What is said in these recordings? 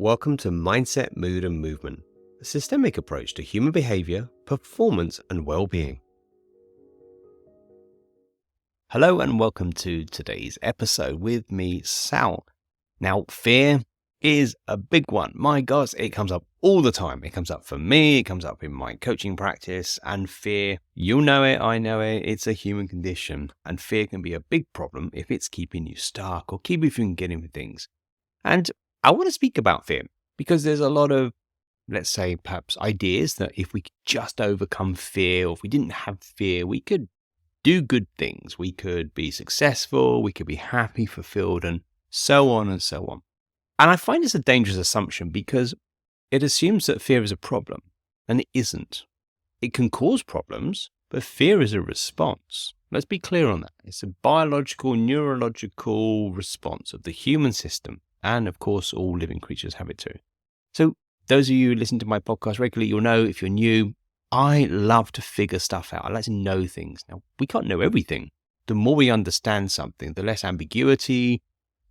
Welcome to Mindset, Mood and Movement, a systemic approach to human behavior, performance and well-being. Hello and welcome to today's episode with me, Sal. Now, fear is a big one. My gosh, it comes up all the time. It comes up for me, it comes up in my coaching practice, and fear, you know it, I know it, it's a human condition, and fear can be a big problem if it's keeping you stuck or keeping you from getting with things. And I want to speak about fear because there's a lot of, let's say, perhaps ideas that if we could just overcome fear, or if we didn't have fear, we could do good things. We could be successful, we could be happy, fulfilled, and so on and so on. And I find this a dangerous assumption because it assumes that fear is a problem, and it isn't. It can cause problems, but fear is a response. Let's be clear on that. It's a biological, neurological response of the human system. And of course, all living creatures have it too. So those of you who listen to my podcast regularly, you'll know if you're new, I love to figure stuff out. I like to know things. Now, we can't know everything. The more we understand something, the less ambiguity,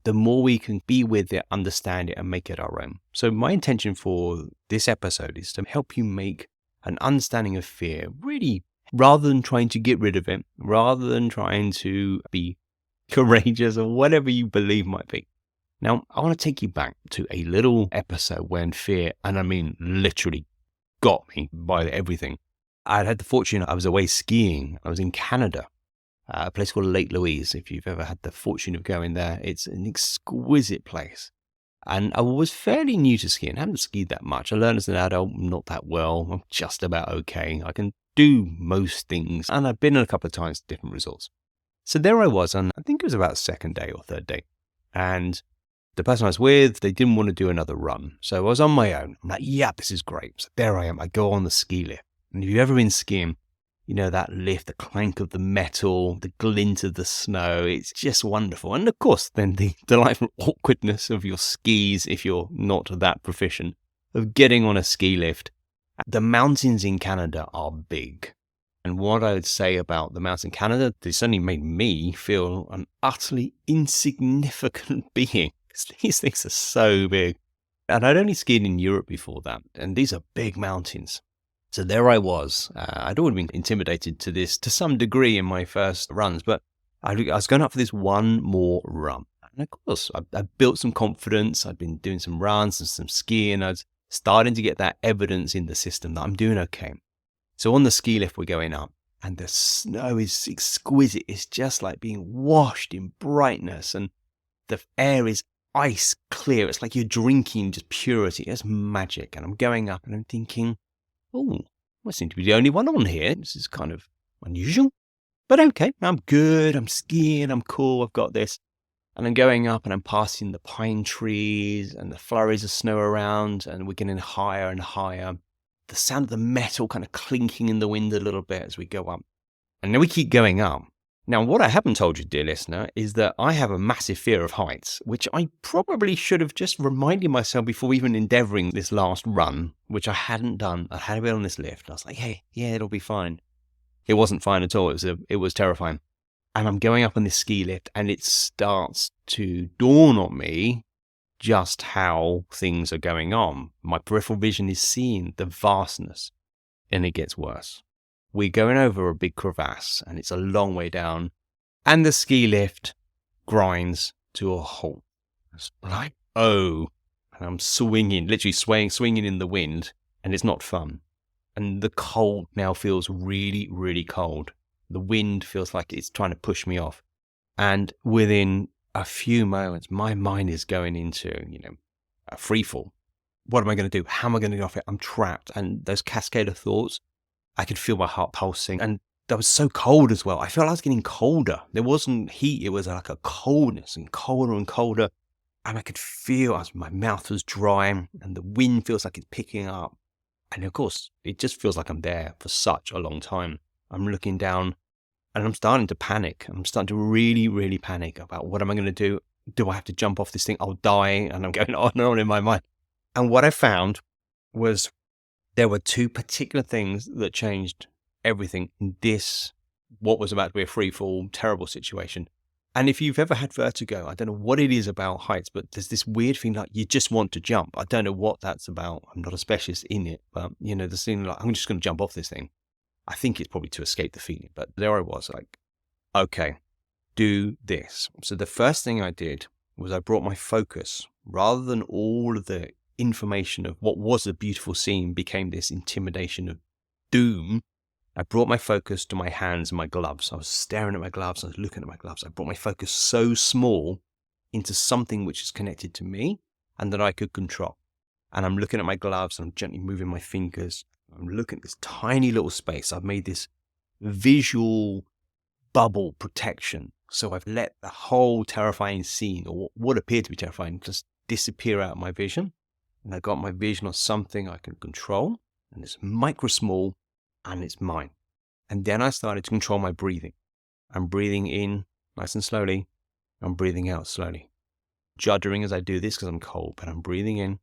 the more we can be with it, understand it, and make it our own. So my intention for this episode is to help you make an understanding of fear, really, rather than trying to get rid of it, rather than trying to be courageous or whatever you believe might be. Now, I want to take you back to a little episode when fear, and I mean literally, got me by everything. I'd had the fortune, I was away skiing. I was in Canada, a place called Lake Louise. If you've ever had the fortune of going there, it's an exquisite place. And I was fairly new to skiing. I hadn't skied that much. I learned as an adult, not that well. I'm just about okay. I can do most things. And I've been in a couple of times, different resorts. So there I was, and I think it was about the second day or third day. And the person I was with, they didn't want to do another run. So I was on my own. I'm like, yeah, this is great. So there I am. I go on the ski lift. And if you've ever been skiing, you know that lift, the clank of the metal, the glint of the snow. It's just wonderful. And of course, then the delightful awkwardness of your skis, if you're not that proficient, of getting on a ski lift. The mountains in Canada are big. And what I would say about the mountains in Canada, they certainly made me feel an utterly insignificant being. These things are so big. And I'd only skied in Europe before that. And these are big mountains. So there I was. I'd already been intimidated to this to some degree in my first runs. But I was going up for this one more run. And of course, I built some confidence. I'd been doing some runs and some skiing. I was starting to get that evidence in the system that I'm doing okay. So on the ski lift, we're going up. And the snow is exquisite. It's just like being washed in brightness. And the air is ice clear. It's like you're drinking just purity. It's magic. And I'm going up and I'm thinking, oh, I seem to be the only one on here. This is kind of unusual. But okay, I'm good. I'm skiing. I'm cool. I've got this. And I'm going up and I'm passing the pine trees and the flurries of snow around. And we're getting higher and higher. The sound of the metal kind of clinking in the wind a little bit as we go up. And then we keep going up. Now, what I haven't told you, dear listener, is that I have a massive fear of heights, which I probably should have just reminded myself before even endeavoring this last run, which I hadn't done. I had been on this lift. I was like, hey, yeah, it'll be fine. It wasn't fine at all. It was terrifying. And I'm going up on this ski lift, and it starts to dawn on me just how things are going on. My peripheral vision is seeing the vastness, and it gets worse. We're going over a big crevasse and it's a long way down and the ski lift grinds to a halt. It's like, oh, and I'm swinging, literally swinging in the wind, and it's not fun. And the cold now feels really, really cold. The wind feels like it's trying to push me off. And within a few moments, my mind is going into, a free fall. What am I going to do? How am I going to get off it? I'm trapped. And those cascade of thoughts, I could feel my heart pulsing, and that was so cold as well. I felt like I was getting colder. There wasn't heat. It was like a coldness and colder and colder. And I could feel as my mouth was dry and the wind feels like it's picking up. And of course, it just feels like I'm there for such a long time. I'm looking down and I'm starting to panic. I'm starting to really, really panic about what am I going to do? Do I have to jump off this thing? I'll die. And I'm going on and on in my mind. And what I found was there were two particular things that changed everything in this, what was about to be a free fall, terrible situation. And if you've ever had vertigo, I don't know what it is about heights, but there's this weird thing like you just want to jump. I don't know what that's about. I'm not a specialist in it, but the thing like I'm just going to jump off this thing. I think it's probably to escape the feeling, but there I was like, okay, do this. So the first thing I did was I brought my focus rather than all of the information of what was a beautiful scene became this intimidation of doom. I brought my focus to my hands and my gloves. I was staring at my gloves. I was looking at my gloves. I brought my focus so small into something which is connected to me and that I could control. And I'm looking at my gloves and I'm gently moving my fingers. I'm looking at this tiny little space. I've made this visual bubble protection. So I've let the whole terrifying scene, or what appeared to be terrifying, just disappear out of my vision. And I got my vision on something I can control. And it's micro small. And it's mine. And then I started to control my breathing. I'm breathing in nice and slowly. I'm breathing out slowly. Juddering as I do this because I'm cold, but I'm breathing in,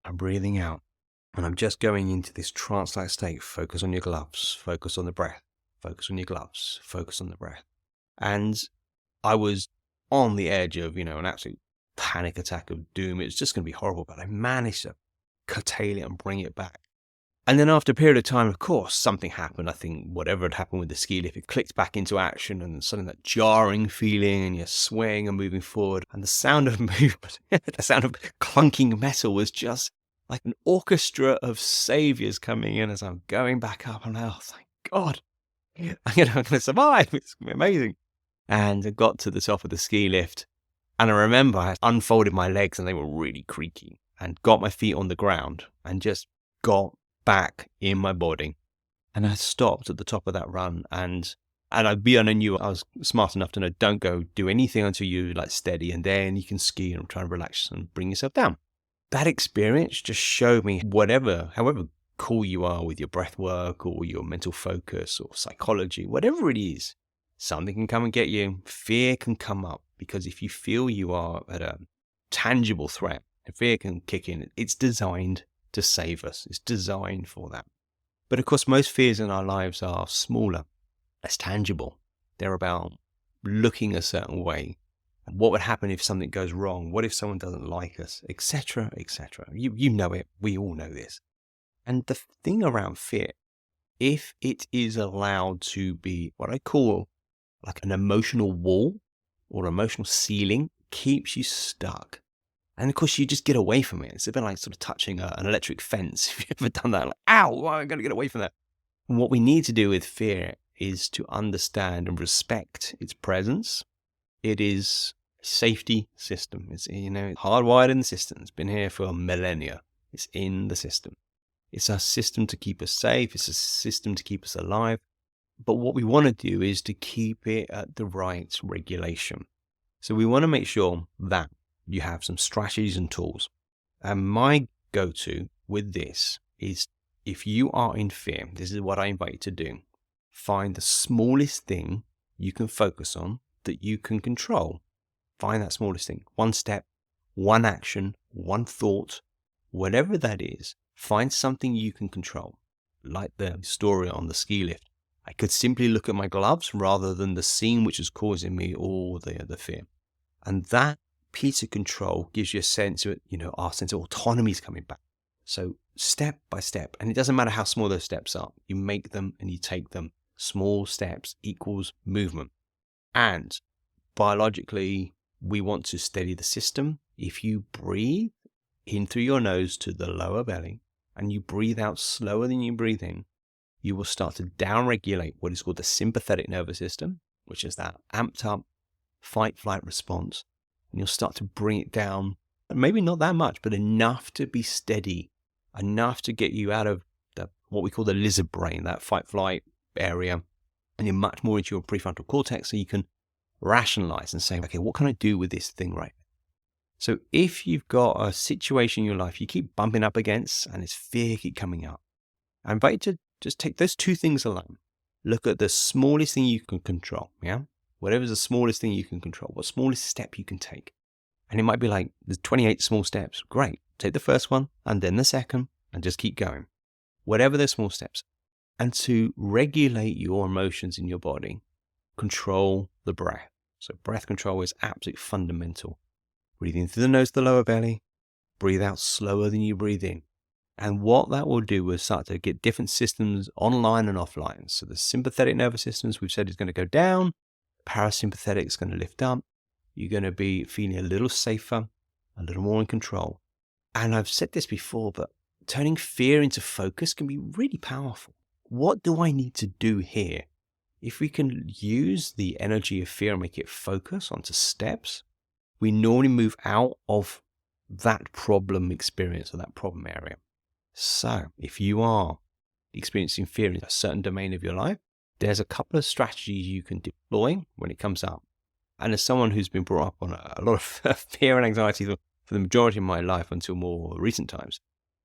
I'm breathing out. And I'm just going into this trance-like state. Focus on your gloves. Focus on the breath. Focus on your gloves. Focus on the breath. And I was on the edge of, an absolute panic attack of doom. It's just going to be horrible, but I managed to curtail it and bring it back. And then after a period of time, of course, something happened. I think whatever had happened with the ski lift, it clicked back into action and suddenly that jarring feeling and you're swaying and moving forward. And the sound of movement, the sound of clunking metal was just like an orchestra of saviors coming in as I'm going back up. And oh, thank God, I'm going to survive. It's amazing. And I got to the top of the ski lift. And I remember I unfolded my legs and they were really creaky and got my feet on the ground and just got back in my body. And I stopped at the top of that run and I knew I was smart enough to know don't go do anything until you like steady and then you can ski and try and relax and bring yourself down. That experience just showed me however cool you are with your breath work or your mental focus or psychology, whatever it is, something can come and get you. Fear can come up because if you feel you are at a tangible threat, fear can kick in. It's designed to save us. It's designed for that. But of course, most fears in our lives are smaller, less tangible. They're about looking a certain way. What would happen if something goes wrong? What if someone doesn't like us? Etc., etc. You know it. We all know this. And the thing around fear, if it is allowed to be what I call like an emotional wall or emotional ceiling, keeps you stuck. And of course, you just get away from it. It's a bit like sort of touching an electric fence. If you've ever done that, like, ow, why am I going to get away from that? And what we need to do with fear is to understand and respect its presence. It is a safety system. It's, hardwired in the system. It's been here for millennia. It's in the system. It's a system to keep us safe. It's a system to keep us alive. But what we want to do is to keep it at the right regulation. So we want to make sure that you have some strategies and tools. And my go-to with this is if you are in fear, this is what I invite you to do. Find the smallest thing you can focus on that you can control. Find that smallest thing. One step, one action, one thought, whatever that is, find something you can control. Like the story on the ski lift. I could simply look at my gloves rather than the scene which is causing me all the fear. And that piece of control gives you a sense of, our sense of autonomy is coming back. So step by step, and it doesn't matter how small those steps are, you make them and you take them. Small steps equals movement. And biologically, we want to steady the system. If you breathe in through your nose to the lower belly and you breathe out slower than you breathe in, you will start to downregulate what is called the sympathetic nervous system, which is that amped up fight-flight response. And you'll start to bring it down, maybe not that much, but enough to be steady, enough to get you out of what we call the lizard brain, that fight-flight area, and you're much more into your prefrontal cortex so you can rationalize and say, okay, what can I do with this thing right now? So if you've got a situation in your life you keep bumping up against and it's fear keep coming up, I invite you to just take those two things alone. Look at the smallest thing you can control, yeah? Whatever's the smallest thing you can control, what smallest step you can take. And it might be like, there's 28 small steps. Great. Take the first one and then the second and just keep going. Whatever those small steps. And to regulate your emotions in your body, control the breath. So breath control is absolutely fundamental. Breathing through the nose to the lower belly, breathe out slower than you breathe in. And what that will do is start to get different systems online and offline. So the sympathetic nervous systems we've said is going to go down, parasympathetic is going to lift up. You're going to be feeling a little safer, a little more in control. And I've said this before, but turning fear into focus can be really powerful. What do I need to do here? If we can use the energy of fear and make it focus onto steps, we normally move out of that problem experience or that problem area. So if you are experiencing fear in a certain domain of your life, there's a couple of strategies you can deploy when it comes up. And as someone who's been brought up on a lot of fear and anxiety for the majority of my life until more recent times,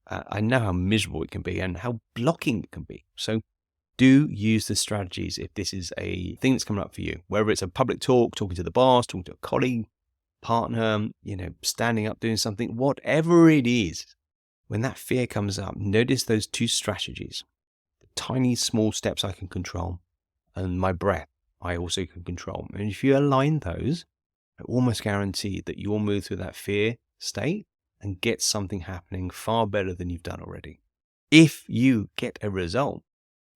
I know how miserable it can be and how blocking it can be. So do use the strategies if this is a thing that's coming up for you, whether it's a public talk, talking to the boss, talking to a colleague, partner, standing up, doing something, whatever it is. When that fear comes up, notice those two strategies, the tiny small steps I can control and my breath I also can control. And if you align those, I almost guarantee that you'll move through that fear state and get something happening far better than you've done already. If you get a result,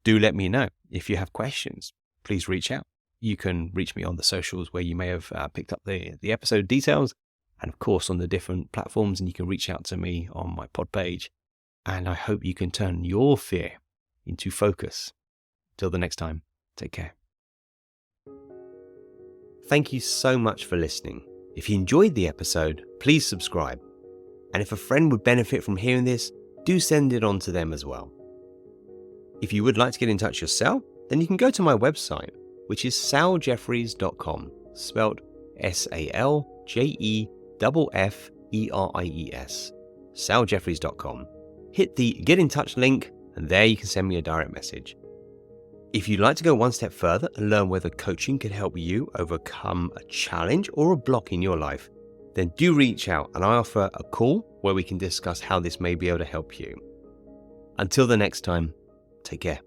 do let me know. If you have questions, please reach out. You can reach me on the socials where you may have picked up the episode details, and of course on the different platforms, and you can reach out to me on my pod page. And I hope you can turn your fear into focus. Till the next time, take care. Thank you so much for listening. If you enjoyed the episode, please subscribe. And if a friend would benefit from hearing this, do send it on to them as well. If you would like to get in touch yourself, then you can go to my website, which is saljeffreys.com, spelled SALJEFFERIES, saljeffreys.com. Hit the Get in Touch link, and there you can send me a direct message. If you'd like to go one step further and learn whether coaching can help you overcome a challenge or a block in your life, then do reach out and I offer a call where we can discuss how this may be able to help you. Until the next time, take care.